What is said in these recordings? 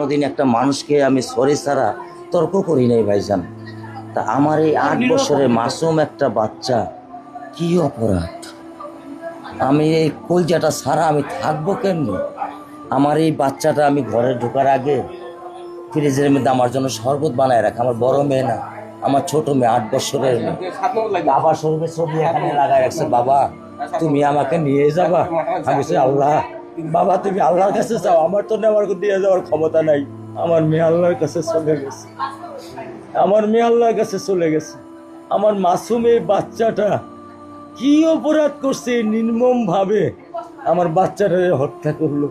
কোনোদিন একটা মানুষকে আমি সরি ছাড়া তর্ক করি নাই ভাইজান। তা আমার এই 8 বছরের মাসুম একটা বাচ্চা, কি অপরাধ? আমি এই কলজাটা ছাড়া আমি থাকবো কেমনি? আমার এই বাচ্চাটা আমি ঘরে ঢোকার আগে ফ্রিজের মধ্যে আমার জন্য শরবত বানায় রাখে। আমার বড় মেয়ে না, আমার ছোট মেয়ে, 8 বছরের মেয়ে। বাবা শরবত ছবি এখানে লাগায় রাখছে, বাবা তুমি আমাকে নিয়ে যাবা। আমি বলছি, আল্লাহ বাবা তুমি আল্লাহর কাছে যাও, আমার তো নেওয়ার দিয়ে যাওয়ার ক্ষমতা নাই। আমার মেয়ে আল্লাহর কাছে চলে গেছে, আমার মেয়ে আল্লাহর কাছে চলে গেছে। আমার মাসুম এই বাচ্চাটা কি অপরাধ করছে নির্মম ভাবে আমার বাচ্চাটাকে হত্যা করলো?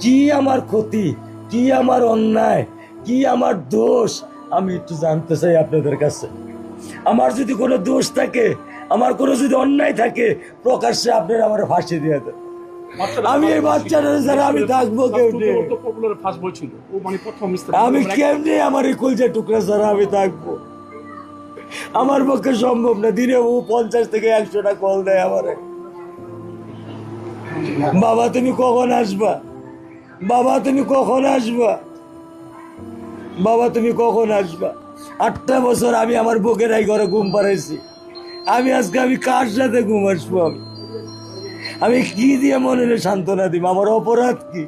কি আমার ক্ষতি, কি আমার অন্যায়, কি আমার দোষ? আমি একটু জানতে চাই আপনাদের কাছে। আমার যদি কোনো দোষ থাকে, আমার কোনো যদি অন্যায় থাকে, প্রকাশ্যে আপনারা আমার ফাঁসি দিয়ে দেন। আমি এই বাচ্চাটা ছাড়া আমি থাকবো কেমনি? আমি কেমনি আমার এই কলজা টুকরা ছাড়া আমি থাকবো? আমার পক্ষে সম্ভব না। দিনে ও 50 থেকে 100টা কল দেয় আমারে, বাবা তুমি কখন আসবা, বাবা তুমি কখন আসবা, বাবা তুমি কখন আসবা। 8টা বছর আমি আমার বুকের এই ঘরে ঘুম পাড়াইছি। আমি আজকে আমি কার সাথে ঘুম আসবো? আমি কি দিয়ে মনে সান্ত্বনা দিব? আমার অপরাধ কি?